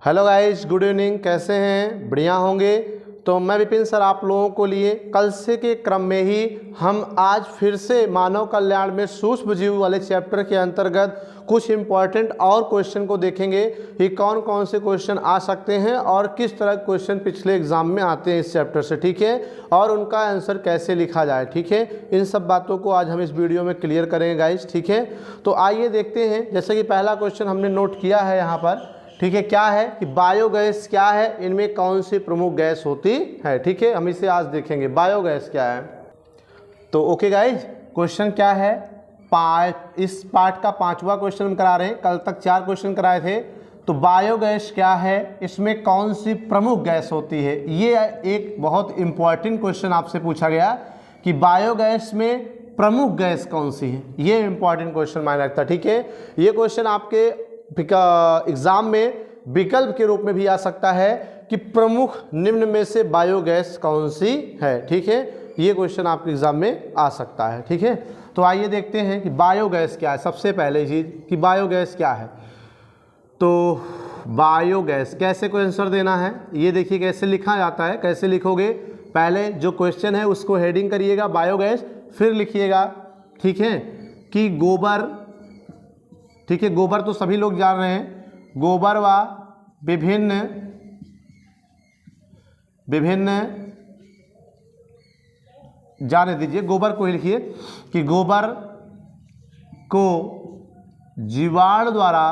Hello guys, good evening. कैसे हैं? बढ़िया होंगे। तो मैं विपिन सर आप लोगों को लिए कल से के क्रम में ही हम आज फिर से मानव कल्याण में सूक्ष्म जीव वाले चैप्टर के अंतर्गत कुछ इम्पॉर्टेंट और क्वेश्चन को देखेंगे कि कौन कौन से क्वेश्चन आ सकते हैं और किस तरह क्वेश्चन पिछले एग्जाम में आते हैं इस चैप्टर से, ठीक है, और उनका आंसर कैसे लिखा जाए, ठीक है। इन सब बातों को आज हम इस वीडियो में क्लियर करेंगे गाइस, ठीक है। तो आइए देखते हैं। जैसे कि पहला क्वेश्चन हमने नोट किया है यहाँ पर, ठीक है, क्या है कि बायोगैस क्या है, इनमें कौन सी प्रमुख गैस होती है, ठीक है। हम इसे आज देखेंगे बायोगैस क्या है। तो ओके गाइज, क्वेश्चन क्या है, इस पार्ट का 5वां क्वेश्चन हम करा रहे हैं। कल तक 4 क्वेश्चन कराए थे। तो बायोगैस क्या है, इसमें कौन सी प्रमुख गैस होती है, ये एक बहुत इंपॉर्टेंट क्वेश्चन आपसे पूछा गया कि बायोगैस में प्रमुख गैस कौन सी है। ये इंपॉर्टेंट क्वेश्चन मायने रखता है, ठीक है। ये क्वेश्चन आपके एग्जाम में विकल्प के रूप में भी आ सकता है कि प्रमुख निम्न में से बायोगैस कौन सी है, ठीक है। ये क्वेश्चन आपके एग्जाम में आ सकता है, ठीक है। तो आइए देखते हैं कि बायोगैस क्या है। सबसे पहले चीज कि बायोगैस क्या है। तो बायोगैस कैसे को आंसर देना है, ये देखिए कैसे लिखा जाता है। कैसे लिखोगे, पहले जो क्वेश्चन है उसको हेडिंग करिएगा बायोगैस, फिर लिखिएगा, ठीक है, कि गोबर, ठीक है, गोबर तो सभी लोग जान रहे हैं। गोबर व विभिन्न जाने दीजिए, गोबर को ही लिखिए कि गोबर को जीवाणु द्वारा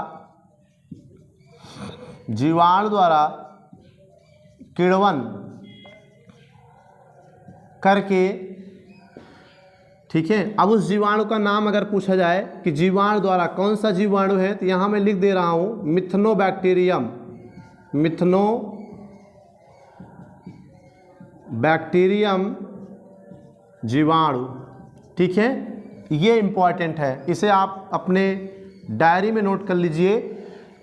किण्वन करके, ठीक है। अब उस जीवाणु का नाम अगर पूछा जाए कि जीवाणु द्वारा कौन सा जीवाणु है, तो यहाँ मैं लिख दे रहा हूँ मिथनोबैक्टीरियम जीवाणु, ठीक है। ये इंपॉर्टेंट है, इसे आप अपने डायरी में नोट कर लीजिए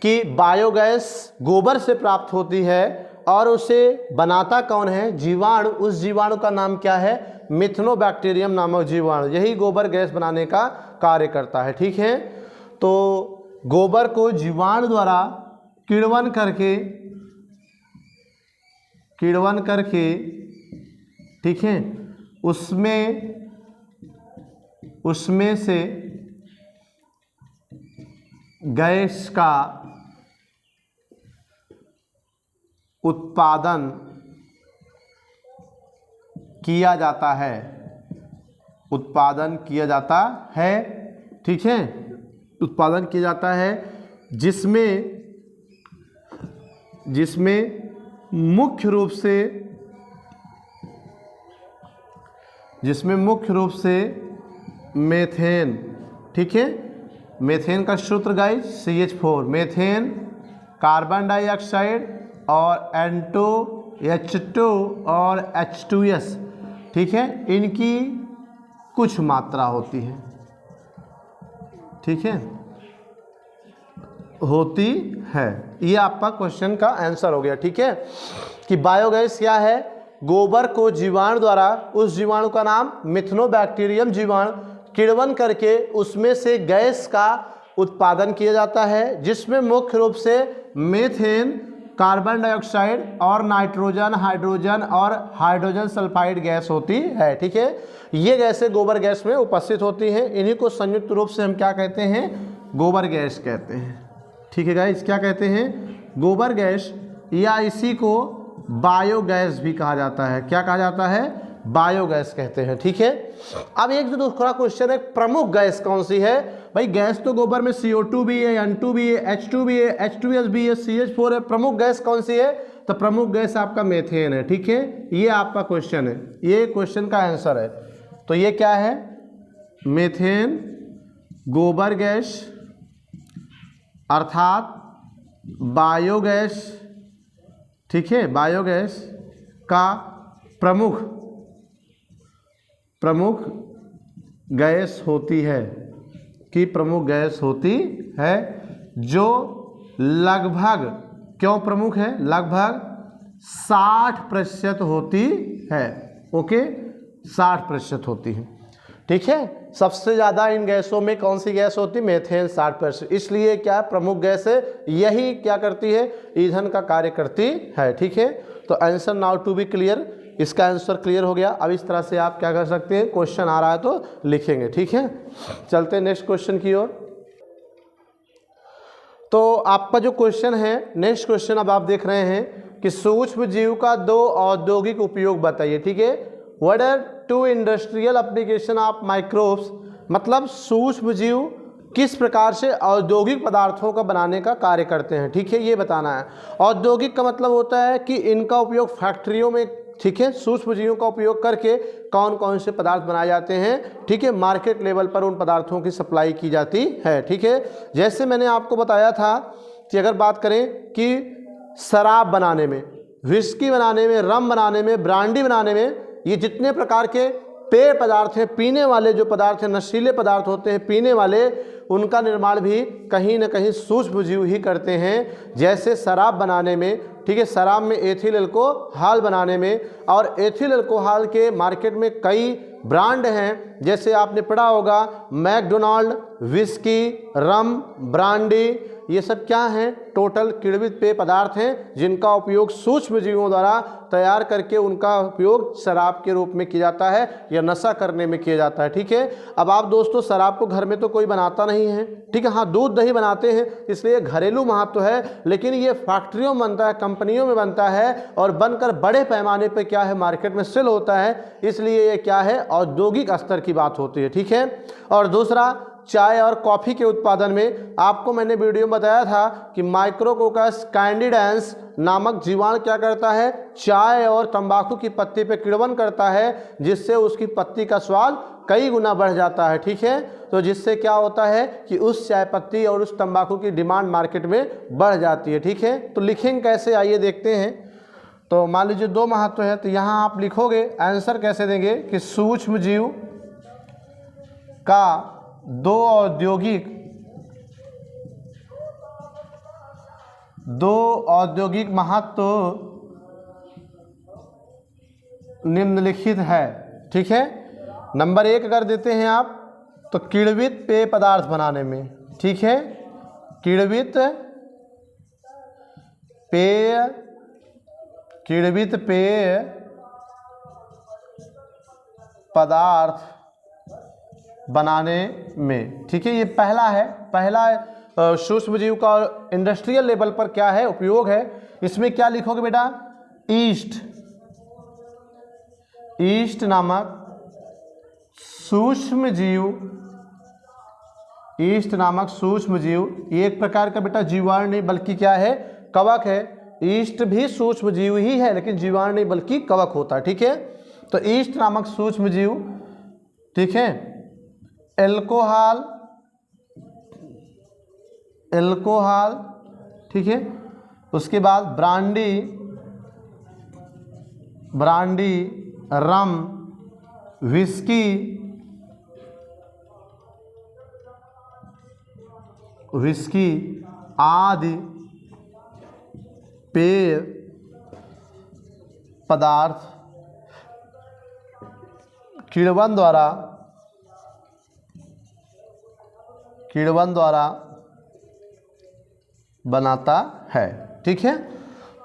कि बायोगैस गोबर से प्राप्त होती है और उसे बनाता कौन है, जीवाणु। उस जीवाणु का नाम क्या है, मिथनोबैक्टीरियम नामक जीवाणु। यही गोबर गैस बनाने का कार्य करता है, ठीक है। तो गोबर को जीवाणु द्वारा किण्वन करके, ठीक है, उसमें से गैस का उत्पादन किया जाता है, ठीक है, उत्पादन किया जाता है, जिसमें मुख्य रूप से मेथेन, ठीक है। मेथेन का सूत्र guys CH4, methane, carbon dioxide और H2 और H2S, ठीक है, इनकी कुछ मात्रा होती है, ठीक है, होती है। ये आपका क्वेश्चन का आंसर हो गया, ठीक है, कि बायोगैस क्या है, गोबर को जीवाणु द्वारा, उस जीवाणु का नाम मिथनोबैक्टीरियम जीवाणु, किण्वन करके उसमें से गैस का उत्पादन किया जाता है, जिसमें मुख्य रूप से मेथेन, कार्बन डाइऑक्साइड और नाइट्रोजन, हाइड्रोजन और हाइड्रोजन सल्फाइड गैस होती है, ठीक है। ये गैसें गोबर गैस में उपस्थित होती हैं। इन्हीं को संयुक्त रूप से हम क्या कहते हैं, गोबर गैस कहते हैं, ठीक है गाइस। क्या कहते हैं, गोबर गैस, या इसी को बायोगैस भी कहा जाता है। क्या कहा जाता है, बायोगैस कहते हैं, ठीक है। अब एक जो दूसरा क्वेश्चन है, प्रमुख गैस कौन सी है। भाई गैस तो गोबर में CO2 भी है, N2 भी है, H2 भी है, H2S भी है, CH4 है। प्रमुख गैस कौन सी है, तो प्रमुख गैस आपका मेथेन है, ठीक है। ये आपका क्वेश्चन है, ये क्वेश्चन का आंसर है। तो ये क्या है, मेथेन गोबर गैस अर्थात बायोगैस, ठीक है, बायोगैस का प्रमुख गैस होती है, कि प्रमुख गैस होती है, जो लगभग, क्यों प्रमुख है, लगभग 60% होती है, ओके, 60% होती है, ठीक है। सबसे ज़्यादा इन गैसों में कौन सी गैस होती है? मेथेन 60%। इसलिए क्या प्रमुख गैस है, यही क्या करती है? ईंधन का कार्य करती है। ठीक है, तो answer now to be clear, इसका आंसर क्लियर हो गया। अब इस तरह से आप क्या कर सकते हैं, क्वेश्चन आ रहा है तो लिखेंगे। ठीक है, चलते हैं नेक्स्ट क्वेश्चन की ओर। तो आपका जो क्वेश्चन है, नेक्स्ट क्वेश्चन अब आप देख रहे हैं कि सूक्ष्म जीव का 2 औद्योगिक उपयोग बताइए। ठीक है, what are 2 industrial application of microbes, मतलब सूक्ष्म जीव किस प्रकार से औद्योगिक पदार्थों का बनाने का कार्य करते हैं। ठीक है, ये बताना है। औद्योगिक का मतलब होता है कि इनका उपयोग फैक्ट्रियों में, ठीक है, सूक्ष्म जीवों का उपयोग करके कौन कौन से पदार्थ बनाए जाते हैं। ठीक है, मार्केट लेवल पर उन पदार्थों की सप्लाई की जाती है। ठीक है, जैसे मैंने आपको बताया था कि अगर बात करें कि शराब बनाने में, विस्की बनाने में, रम बनाने में, ब्रांडी बनाने में, ये जितने प्रकार के पेय पदार्थ हैं, पीने वाले जो पदार्थ हैं, नशीले पदार्थ होते हैं पीने वाले, उनका निर्माण भी कहीं ना कहीं सूक्ष्म जीव ही करते हैं। जैसे शराब बनाने में, ठीक है, शराब में एथिल अल्कोहल बनाने में, और एथिल अल्कोहल के मार्केट में कई ब्रांड हैं, जैसे आपने पढ़ा होगा मैकडोनाल्ड, विस्की, रम, ब्रांडी, ये सब क्या हैं? टोटल किण्वित पेय पदार्थ हैं जिनका उपयोग सूक्ष्म जीवों द्वारा तैयार करके उनका उपयोग शराब के रूप में किया जाता है या नशा करने में किया जाता है। ठीक है, अब आप दोस्तों शराब को घर में तो कोई बनाता नहीं है, ठीक है, हाँ दूध दही बनाते हैं, इसलिए घरेलू महत्व है, लेकिन ये फैक्ट्रियों में बनता है, कंपनियों में बनता है और बनकर बड़े पैमाने पर क्या है, मार्केट में सेल होता है, इसलिए ये क्या है, औद्योगिक स्तर की बात होती है। ठीक है, और दूसरा चाय और कॉफ़ी के उत्पादन में आपको मैंने वीडियो में बताया था कि माइक्रोकोकस कैंडिडेंस नामक जीवाणु क्या करता है, चाय और तंबाकू की पत्ती पे किण्वन करता है, जिससे उसकी पत्ती का स्वाद कई गुना बढ़ जाता है। ठीक है, तो जिससे क्या होता है कि उस चाय पत्ती और उस तंबाकू की डिमांड मार्केट में बढ़ जाती है। ठीक है, तो लिखेंगे कैसे, आइए देखते हैं। तो मान लीजिए 2 महत्व है, तो यहाँ आप लिखोगे, आंसर कैसे देंगे कि सूक्ष्म जीव का 2 औद्योगिक महत्व निम्नलिखित है। ठीक है, नंबर 1 अगर देते हैं आप तो किण्वित पेय पदार्थ बनाने में, ठीक है, किण्वित पेय पदार्थ बनाने में। ठीक है, ये पहला है, पहला सूक्ष्म जीव का इंडस्ट्रियल लेवल पर क्या है, उपयोग है। इसमें क्या लिखोगे बेटा, ईस्ट नामक सूक्ष्म जीव, ईस्ट नामक सूक्ष्म जीव, ये एक प्रकार का बेटा जीवाणु नहीं बल्कि क्या है, कवक है। ईस्ट भी सूक्ष्म जीव ही है लेकिन जीवाणु नहीं बल्कि कवक होता है। ठीक है, तो ईस्ट नामक सूक्ष्म जीव, ठीक है, एल्कोहल, ठीक है, उसके बाद ब्रांडी, रम, विस्की आदि पेय पदार्थ किण्वन द्वारा बनाता है। ठीक है,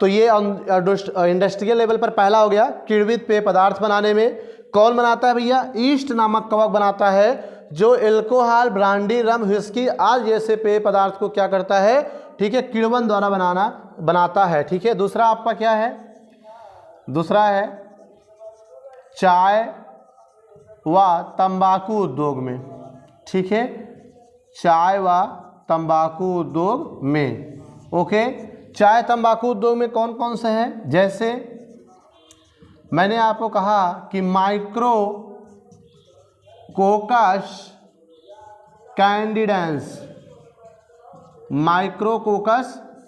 तो ये इंडस्ट्रियल लेवल पर पहला हो गया, किण्वित पेय पदार्थ बनाने में कौन बनाता है भैया, ईस्ट नामक कवक बनाता है, जो एल्कोहल, ब्रांडी, रम, व्हिस्की आदि जैसे पेय पदार्थ को क्या करता है, ठीक है, किण्वन द्वारा बनाता है। ठीक है, दूसरा आपका क्या है, दूसरा है चाय व तंबाकू उद्योग में। ठीक है, चाय व तंबाकू उद्योग में, ओके, चाय तंबाकू उद्योग में कौन कौन से हैं, जैसे मैंने आपको कहा कि माइक्रोकोकस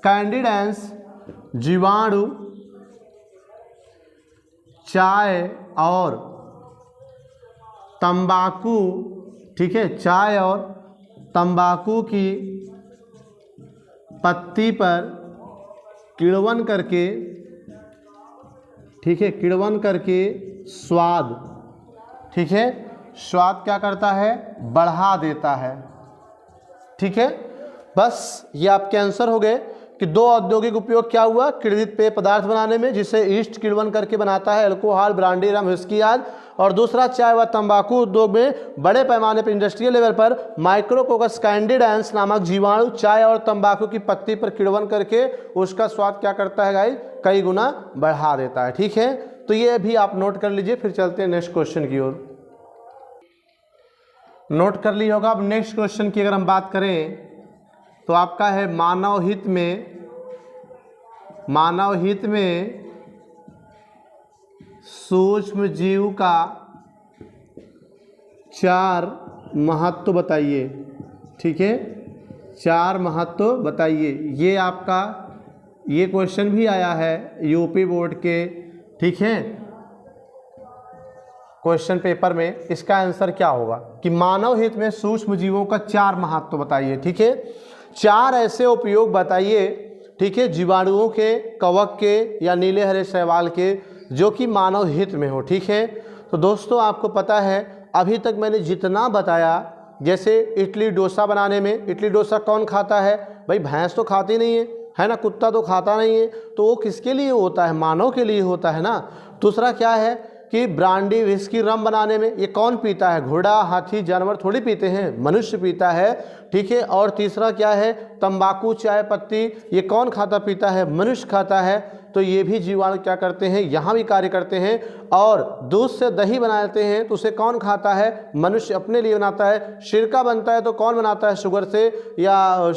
कैंडिडेंस जीवाणु चाय और तंबाकू, ठीक है, चाय और तंबाकू की पत्ती पर किण्वन करके, ठीक है, किण्वन करके स्वाद, ठीक है, स्वाद क्या करता है, बढ़ा देता है। ठीक है, बस ये आपके आंसर हो गए कि दो औद्योगिक उपयोग क्या हुआ, किण्वित पेय पदार्थ बनाने में जिसे ईस्ट किण्वन करके बनाता है, अल्कोहल, ब्रांडी, रम, व्हिस्की आदि, और दूसरा चाय व तंबाकू उद्योग में बड़े पैमाने पर इंडस्ट्रियल लेवल पर माइक्रोकोकस कैंडिडेंस नामक जीवाणु चाय और तंबाकू की पत्ती पर किण्वन करके उसका स्वाद क्या करता है गाइस, कई गुना बढ़ा देता है। ठीक है, तो ये भी आप नोट कर लीजिए। फिर चलते हैं नेक्स्ट क्वेश्चन की ओर। नोट कर लिया होगा। अब नेक्स्ट क्वेश्चन की अगर हम बात करें तो आपका है मानव हित में सूक्ष्म जीव का 4 महत्व बताइए। ठीक है, 4 महत्व बताइए। ये आपका ये क्वेश्चन भी आया है यूपी बोर्ड के, ठीक है, क्वेश्चन पेपर में। इसका आंसर क्या होगा कि मानव हित में सूक्ष्म जीवों का 4 महत्व बताइए। ठीक है, 4 ऐसे उपयोग बताइए, ठीक है, जीवाणुओं के, कवक के या नीले हरे शैवाल के, जो कि मानव हित में हो। ठीक है, तो दोस्तों आपको पता है अभी तक मैंने जितना बताया, जैसे इडली डोसा बनाने में, इडली डोसा कौन खाता है भाई, भैंस तो खाती नहीं है ना, कुत्ता तो खाता नहीं है, तो वो किसके लिए होता है, मानव के लिए होता है ना। दूसरा क्या है कि ब्रांडी, व्हिस्की, रम बनाने में ये कौन पीता है, घोड़ा, हाथी, जानवर थोड़ी पीते हैं, मनुष्य पीता है। ठीक है, और तीसरा क्या है, तंबाकू, चाय पत्ती, ये कौन खाता पीता है, मनुष्य खाता है। तो ये भी जीवाणु क्या करते हैं, यहाँ भी कार्य करते हैं। और दूध से दही बनाते हैं तो उसे कौन खाता है, मनुष्य अपने लिए बनाता है। सिरका बनता है तो कौन बनाता है, शुगर से या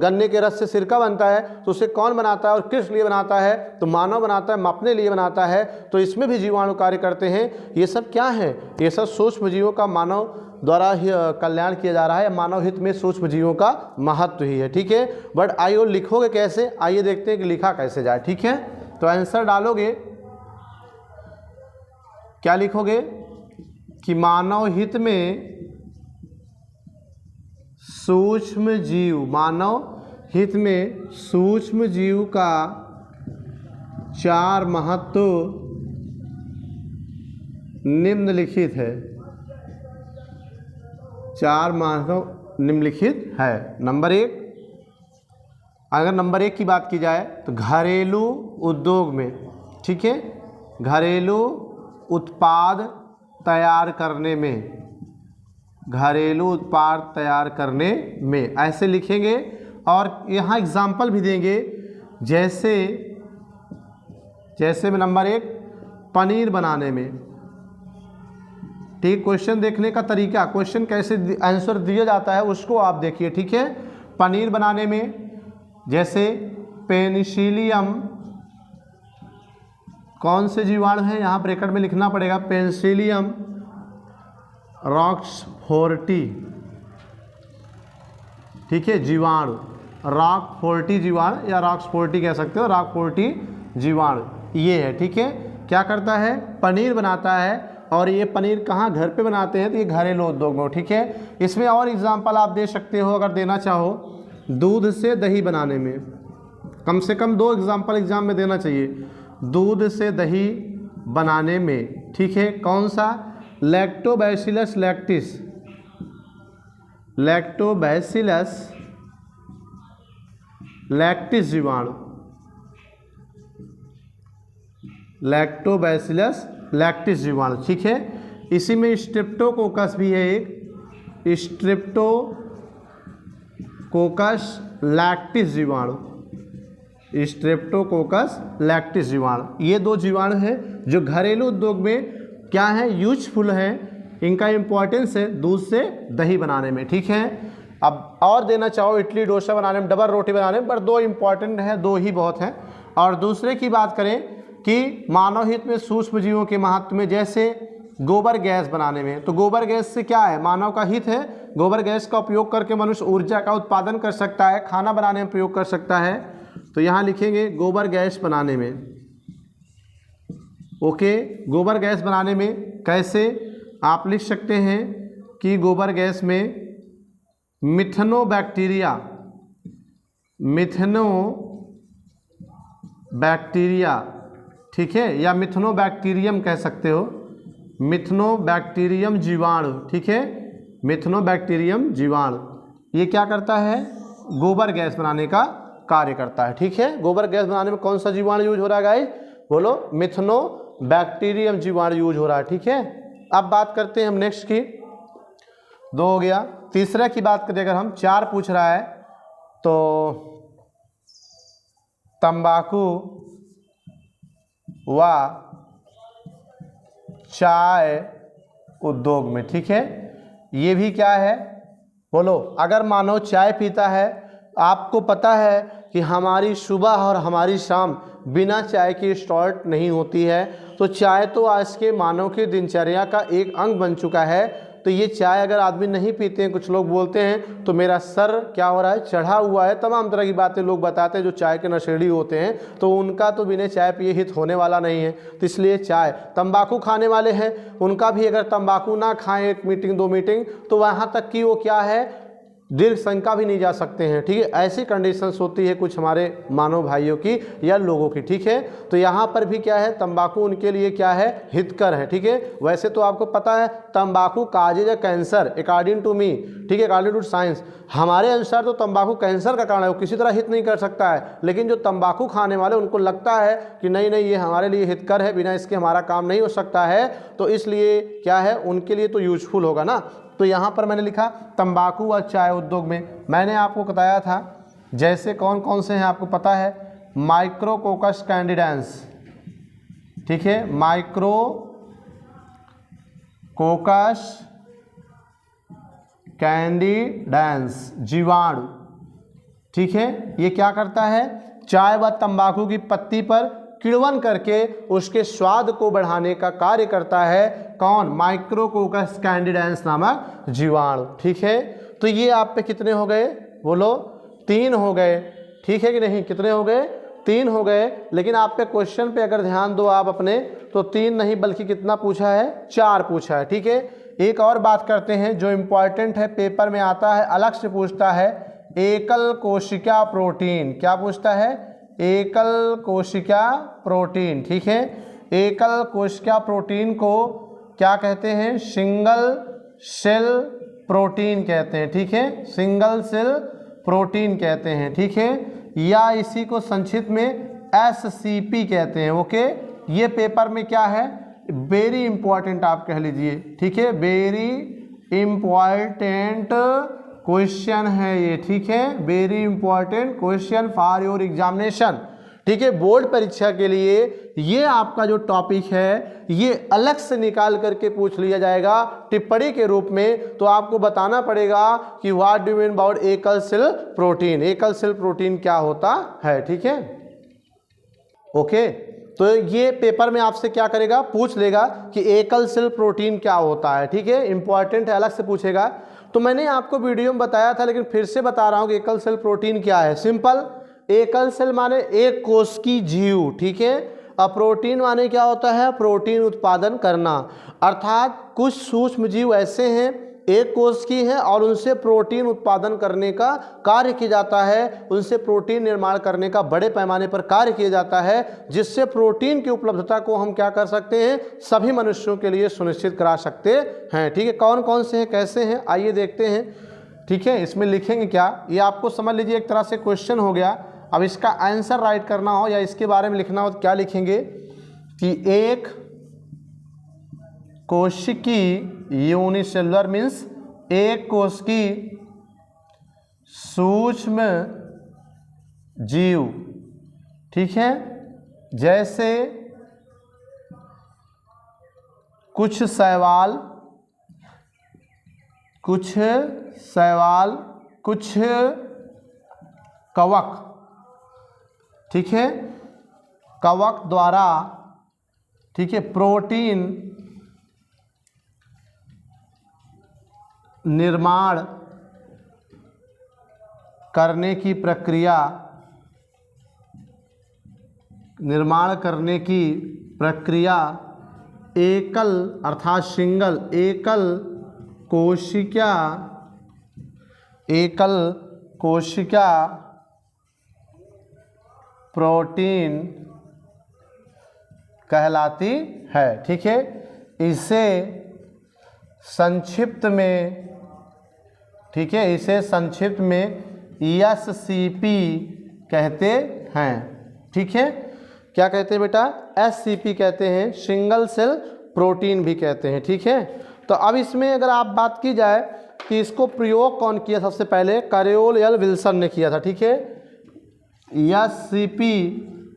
गन्ने के रस से सिरका बनता है तो उसे कौन बनाता है और किस लिए बनाता है, तो मानव बनाता है, अपने लिए बनाता है। तो इसमें भी जीवाणु कार्य करते हैं। ये सब क्या है, ये सब सूक्ष्म जीवों का मानव द्वारा ही कल्याण किया जा रहा है। मानव हित में सूक्ष्म जीवों का महत्व ही है। ठीक है, बट आइए लिखोगे कैसे, आइए देखते हैं कि लिखा कैसे जाए। ठीक है, तो आंसर डालोगे, क्या लिखोगे कि मानव हित में सूक्ष्म जीव, मानव हित में सूक्ष्म जीव का 4 महत्व निम्नलिखित है। 4 महत्व निम्नलिखित है। नंबर 1, अगर नंबर 1 की बात की जाए तो घरेलू उद्योग में, ठीक है, घरेलू उत्पाद तैयार करने में, घरेलू उत्पाद तैयार करने में ऐसे लिखेंगे। और यहाँ एग्जाम्पल भी देंगे, जैसे में नंबर 1 पनीर बनाने में। ठीक, क्वेश्चन देखने का तरीका, क्वेश्चन कैसे आंसर दिया जाता है उसको आप देखिए। ठीक है, पनीर बनाने में जैसे पेनिसिलियम, कौन से जीवाणु है, यहाँ ब्रैकेट में लिखना पड़ेगा, पेनिसिलियम रॉक्सफोर्टी। ठीक है, जीवाणु रॉकफोर्टी जीवाणु या रॉक्सफोर्टी कह सकते हो, रॉकफोर्टी जीवाणु ये है। ठीक है, क्या करता है, पनीर बनाता है। और ये पनीर कहाँ, घर पे बनाते हैं, तो ये घरेलू उद्योग में। ठीक है, इसमें और एग्जांपल आप दे सकते हो अगर देना चाहो, दूध से दही बनाने में कम से कम 2 एग्जाम्पल एग्जाम में देना चाहिए। दूध से दही बनाने में, ठीक है, कौन सा, लैक्टोबैसिलस लैक्टिस, लैक्टोबैसिलस लैक्टिस जीवाणु, लैक्टोबैसिलस लैक्टिस जीवाणु। ठीक है, इसी में स्ट्रेप्टोकोकस भी है एक, स्ट्रेप्टोकोकस लैक्टिस जीवाणु, स्ट्रेप्टोकोकस लैक्टिस जीवाणु। ये 2 जीवाणु हैं जो घरेलू उद्योग में क्या है, यूजफुल हैं। इनका इम्पोर्टेंस है दूध से दही बनाने में। ठीक है, अब और देना चाहो इडली डोसा बनाने में, डबल रोटी बनाने में, पर 2 इम्पॉर्टेंट हैं, 2 ही बहुत हैं। और दूसरे की बात करें कि मानव हित में सूक्ष्म जीवों के महत्व में, जैसे गोबर गैस बनाने में, तो गोबर गैस से क्या है, मानव का हित है। गोबर गैस का उपयोग करके मनुष्य ऊर्जा का उत्पादन कर सकता है, खाना बनाने में प्रयोग कर सकता है। तो यहाँ लिखेंगे गोबर गैस बनाने में। ओके, गोबर गैस बनाने में कैसे आप लिख सकते हैं कि गोबर गैस में मिथेनोबैक्टीरिया, मिथेनोबैक्टीरिया, ठीक है, या मिथेनोबैक्टीरियम कह सकते हो, मिथनोबैक्टीरियम जीवाणु, ठीक है, मिथनोबैक्टीरियम जीवाणु ये क्या करता है, गोबर गैस बनाने का कार्य करता है, ठीक है। गोबर गैस बनाने में कौन सा जीवाणु यूज हो रहा है गाइस, बोलो, मिथनोबैक्टीरियम जीवाणु यूज हो रहा है, ठीक है। अब बात करते हैं हम नेक्स्ट की, 2 हो गया। तीसरा की बात करें अगर हम, 4 पूछ रहा है तो तंबाकू व चाय उद्योग में, ठीक है। ये भी क्या है, बोलो, अगर मानव चाय पीता है, आपको पता है कि हमारी सुबह और हमारी शाम बिना चाय की स्टार्ट नहीं होती है, तो चाय तो आज के मानव की दिनचर्या का एक अंग बन चुका है। तो ये चाय अगर आदमी नहीं पीते हैं, कुछ लोग बोलते हैं तो मेरा सर क्या हो रहा है, चढ़ा हुआ है, तमाम तरह की बातें लोग बताते हैं जो चाय के नशेड़ी होते हैं, तो उनका तो बिना चाय पिए हित होने वाला नहीं है। तो इसलिए चाय, तंबाकू खाने वाले हैं उनका भी अगर तंबाकू ना खाएं 1 मीटिंग 2 मीटिंग, तो वहाँ तक कि वो क्या है, दीर्घ शंका भी नहीं जा सकते हैं, ठीक है। ऐसी कंडीशंस होती है कुछ हमारे मानव भाइयों की या लोगों की, ठीक है। तो यहाँ पर भी क्या है, तंबाकू उनके लिए क्या है, हितकर है, ठीक है। वैसे तो आपको पता है तंबाकू काजेज या कैंसर अकॉर्डिंग टू मी, ठीक है, अकॉर्डिंग टू साइंस, हमारे अनुसार तो तंबाकू कैंसर का कारण है, वो किसी तरह हित नहीं कर सकता है। लेकिन जो तंबाकू खाने वाले उनको लगता है कि नहीं नहीं ये हमारे लिए हितकर है, बिना इसके हमारा काम नहीं हो सकता है, तो इसलिए क्या है, उनके लिए तो यूजफुल होगा ना। तो यहाँ पर मैंने लिखा तंबाकू व चाय उद्योग में, मैंने आपको बताया था जैसे कौन कौन से हैं आपको पता है, माइक्रोकोकस कैंडिडेंस, ठीक है, माइक्रोकोकस कैंडिडेंस जीवाणु, ठीक है। ये क्या करता है, चाय व तंबाकू की पत्ती पर किण्वन करके उसके स्वाद को बढ़ाने का कार्य करता है, कौन, माइक्रोकोकस कैंडिडेंस नामक जीवाणु, ठीक है। तो ये आप पे कितने हो गए, बोलो, 3 हो गए, ठीक है कि नहीं, कितने हो गए, 3 हो गए। लेकिन आप पे क्वेश्चन पे अगर ध्यान दो आप अपने, तो 3 नहीं बल्कि कितना पूछा है, 4 पूछा है, ठीक है। एक और बात करते हैं जो इम्पॉर्टेंट है, पेपर में आता है, अलग से पूछता है, एकल कोशिका प्रोटीन, क्या पूछता है, एकल कोशिका प्रोटीन, ठीक है। एकल कोशिका प्रोटीन को क्या कहते हैं, सिंगल सेल प्रोटीन कहते हैं, ठीक है, सिंगल सेल प्रोटीन कहते हैं, ठीक है, या इसी को संक्षिप्त में SCP कहते हैं, ओके। ये पेपर में क्या है, वेरी इंपॉर्टेंट आप कह लीजिए, ठीक है, वेरी इंपॉर्टेंट क्वेश्चन है ये, ठीक है, very important question for your examination, ठीक है। बोर्ड परीक्षा के लिए ये आपका जो टॉपिक है ये अलग से निकाल करके पूछ लिया जाएगा टिप्पणी के रूप में। तो आपको बताना पड़ेगा कि व्हाट डू मीन अबाउट एकल सेल प्रोटीन, एकल सेल प्रोटीन क्या होता है, ठीक है, ओके। तो ये पेपर में आपसे क्या करेगा, पूछ लेगा कि एकल सेल प्रोटीन क्या होता है, ठीक है, इंपॉर्टेंट है, अलग से पूछेगा। तो मैंने आपको वीडियो में बताया था, लेकिन फिर से बता रहा हूँ कि एकल सेल प्रोटीन क्या है। सिंपल, एकल सेल माने एक कोश की जीव, ठीक है, और प्रोटीन माने क्या होता है, प्रोटीन उत्पादन करना, अर्थात कुछ सूक्ष्म जीव ऐसे हैं एक कोश की है और उनसे प्रोटीन उत्पादन करने का कार्य किया जाता है, उनसे प्रोटीन निर्माण करने का बड़े पैमाने पर कार्य किया जाता है, जिससे प्रोटीन की उपलब्धता को हम क्या कर सकते हैं, सभी मनुष्यों के लिए सुनिश्चित करा सकते हैं, ठीक है। कौन कौन से हैं, कैसे हैं, आइए देखते हैं, ठीक है। इसमें लिखेंगे क्या, ये आपको समझ लीजिए एक तरह से क्वेश्चन हो गया। अब इसका आंसर राइट करना हो या इसके बारे में लिखना हो तो क्या लिखेंगे कि एक कोशिकी यूनिसेलुलर मीन्स एक कोश की सूक्ष्म जीव, ठीक है, जैसे कुछ शैवाल, कुछ कवक, ठीक है, कवक द्वारा, ठीक है, प्रोटीन निर्माण करने की प्रक्रिया एकल अर्थात सिंगल एकल कोशिका प्रोटीन कहलाती है, ठीक है। इसे संक्षिप्त में, ठीक है, इसे संक्षिप्त में SCP कहते हैं। ठीक है, क्या कहते हैं बेटा? SCP कहते हैं, सिंगल सेल प्रोटीन भी कहते हैं। ठीक है, तो अब इसमें अगर आप बात की जाए कि इसको प्रयोग कौन किया, सबसे पहले कैरोल एल विल्सन ने किया था। ठीक है, SCP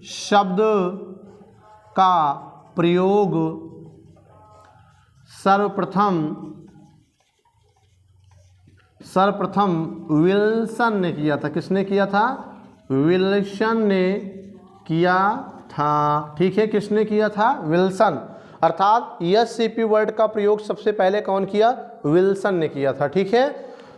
शब्द का प्रयोग सर्वप्रथम विल्सन ने किया था। किसने किया था? विल्सन ने किया था। ठीक है, किसने किया था? विल्सन। अर्थात SCP वर्ड का प्रयोग सबसे पहले कौन किया? विल्सन ने किया था। ठीक है,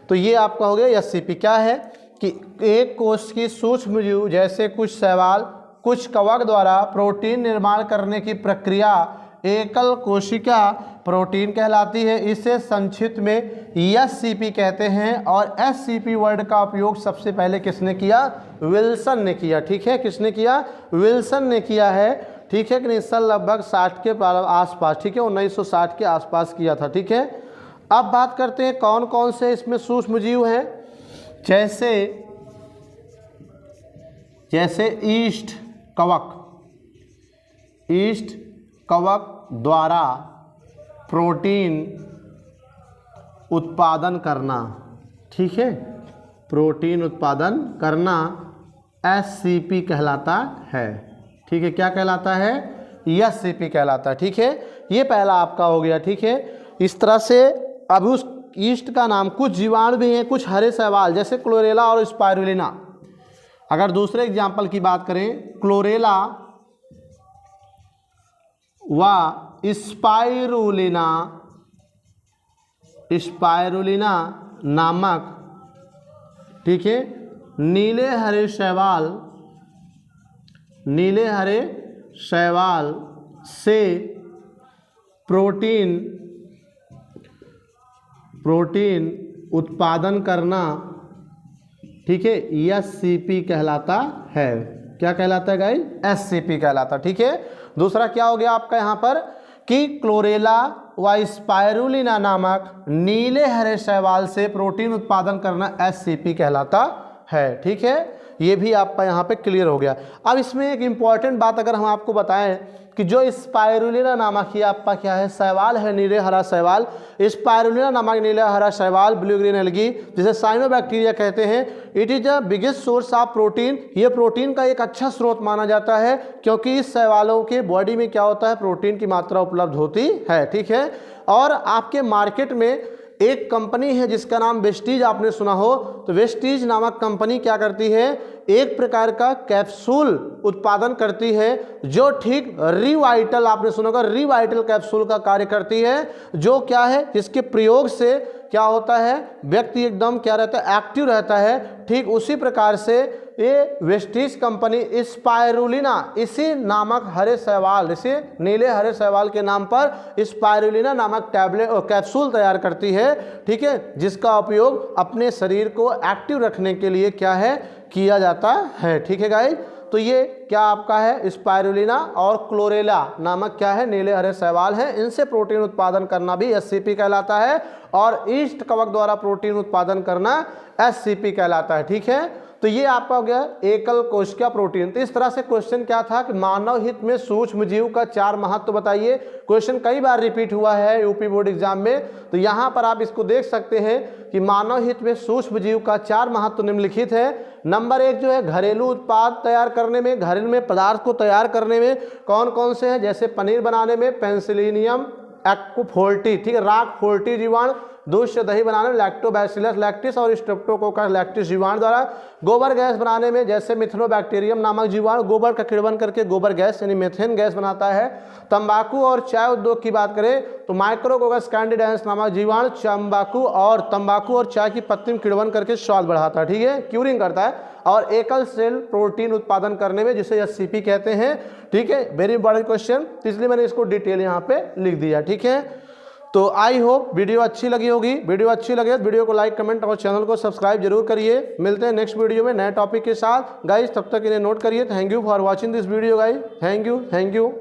तो ये आपका हो गया SCP। क्या है कि एक कोश की सूक्ष्म जीव जैसे कुछ शैवाल, कुछ कवक द्वारा प्रोटीन निर्माण करने की प्रक्रिया एकल कोशिका प्रोटीन कहलाती है। इसे संक्षिप्त में SCP कहते हैं और SCP वर्ड का उपयोग सबसे पहले किसने किया? विल्सन ने किया। ठीक है, किसने किया? विल्सन ने किया है। ठीक है कि नहीं? सन लगभग 60 के आसपास, ठीक है, 1960 के आसपास किया था। ठीक है, अब बात करते हैं कौन कौन से इसमें सूक्ष्म जीव हैं। जैसे ईस्ट कवक द्वारा प्रोटीन उत्पादन करना। ठीक है, प्रोटीन उत्पादन करना SCP कहलाता है। ठीक है, क्या कहलाता है? SCP कहलाता है। ठीक है, ये पहला आपका हो गया। ठीक है, इस तरह से अब उस ईस्ट का नाम, कुछ जीवाणु भी हैं, कुछ हरे शैवाल जैसे क्लोरेला और स्पाइरुलिना। अगर दूसरे एग्जाम्पल की बात करें, क्लोरेला व स्पाइरुलिना नामक, ठीक है, नीले हरे शैवाल से प्रोटीन उत्पादन करना, ठीक है, SCP कहलाता है। क्या कहलाता है गाइस? SCP कहलाता। ठीक है, दूसरा क्या हो गया आपका यहाँ पर कि क्लोरेला व स्पाइरुलिना नामक नीले हरे शैवाल से प्रोटीन उत्पादन करना SCP कहलाता है। ठीक है, ये भी आपका यहाँ पे क्लियर हो गया। अब इसमें एक इम्पॉर्टेंट बात अगर हम आपको बताएं कि जो स्पाइरुलिना नामक ये आपका क्या है? शैवाल है, नीले हरा शैवाल। स्पाइरुलिना नामक नीले हरा शैवाल, ब्लू ग्रीन एल्गी, जिसे साइनोबैक्टीरिया कहते हैं, it is the biggest source of protein. ये प्रोटीन का एक अच्छा स्रोत माना जाता है क्योंकि इस शैवालों के बॉडी में क्या होता है? प्रोटीन की मात्रा उपलब्ध होती है। ठीक है, और आपके मार्केट में एक कंपनी है जिसका नाम वेस्टीज आपने सुना हो, तो वेस्टीज नामक कंपनी क्या करती है? एक प्रकार का कैप्सूल उत्पादन करती है जो ठीक रिवाइटल, आपने सुना होगा, रिवाइटल कैप्सूल का कार्य करती है, जो क्या है? जिसके प्रयोग से क्या होता है? व्यक्ति एकदम क्या रहता है? एक्टिव रहता है। ठीक उसी प्रकार से ये वेस्टीज कंपनी स्पाइरुलिना, इसी नामक हरे शैवाल, इसे नीले हरे शैवाल के नाम पर स्पाइरुलिना नामक टैबलेट और कैप्सूल तैयार करती है। ठीक है, जिसका उपयोग अपने शरीर को एक्टिव रखने के लिए क्या है? किया जाता है। ठीक है गाइस, तो ये क्या आपका है? स्पाइरुलिना और क्लोरेला नामक क्या है? नीले हरे शैवाल हैं। इनसे प्रोटीन उत्पादन करना भी SCP कहलाता है और ईस्ट कवक द्वारा प्रोटीन उत्पादन करना SCP कहलाता है। ठीक है, तो ये आपका हो गया एकल कोशिका प्रोटीन। तो इस तरह से क्वेश्चन क्या था कि मानव हित में सूक्ष्म जीव का 4 महत्व बताइए। क्वेश्चन कई बार रिपीट हुआ है यूपी बोर्ड एग्जाम में, तो यहाँ पर आप इसको देख सकते हैं कि मानव हित में सूक्ष्म जीव का 4 महत्व निम्नलिखित है। नंबर 1 जो है घरेलू उत्पाद तैयार करने में, घरेलू में पदार्थ को तैयार करने में कौन कौन से हैं? जैसे पनीर बनाने में पेनिसिलियम एक्वाफोर्टी, ठीक है, राक फोर्टी जीवाणु, दूध से दही बनाने में लैक्टोबैसिलस लैक्टिस और स्ट्रेप्टोकोकस लैक्टिस जीवाणु द्वारा, गोबर गैस बनाने में जैसे मिथेनोबैक्टीरियम नामक जीवाणु गोबर का किण्वन करके गोबर गैस यानी मेथेन गैस बनाता है। तंबाकू और चाय उद्योग की बात करें तो माइक्रोकोकस कैंडिडेंस नामक जीवाणु तंबाकू और चाय की पत्ती में किण्वन करके स्वाद बढ़ाता है, ठीक है, क्यूरिंग करता है। और एकल सेल प्रोटीन उत्पादन करने में जिसे SCP कहते हैं। ठीक है, वेरी इंपॉर्टेंट क्वेश्चन, इसलिए मैंने इसको डिटेल यहाँ पे लिख दिया। ठीक है, तो आई होप वीडियो अच्छी लगी होगी। वीडियो अच्छी लगे तो वीडियो को लाइक कमेंट और चैनल को सब्सक्राइब जरूर करिए। मिलते हैं नेक्स्ट वीडियो में नए टॉपिक के साथ गाइस, तब तक इन्हें नोट करिए। Thank you for watching this video guys, thank you.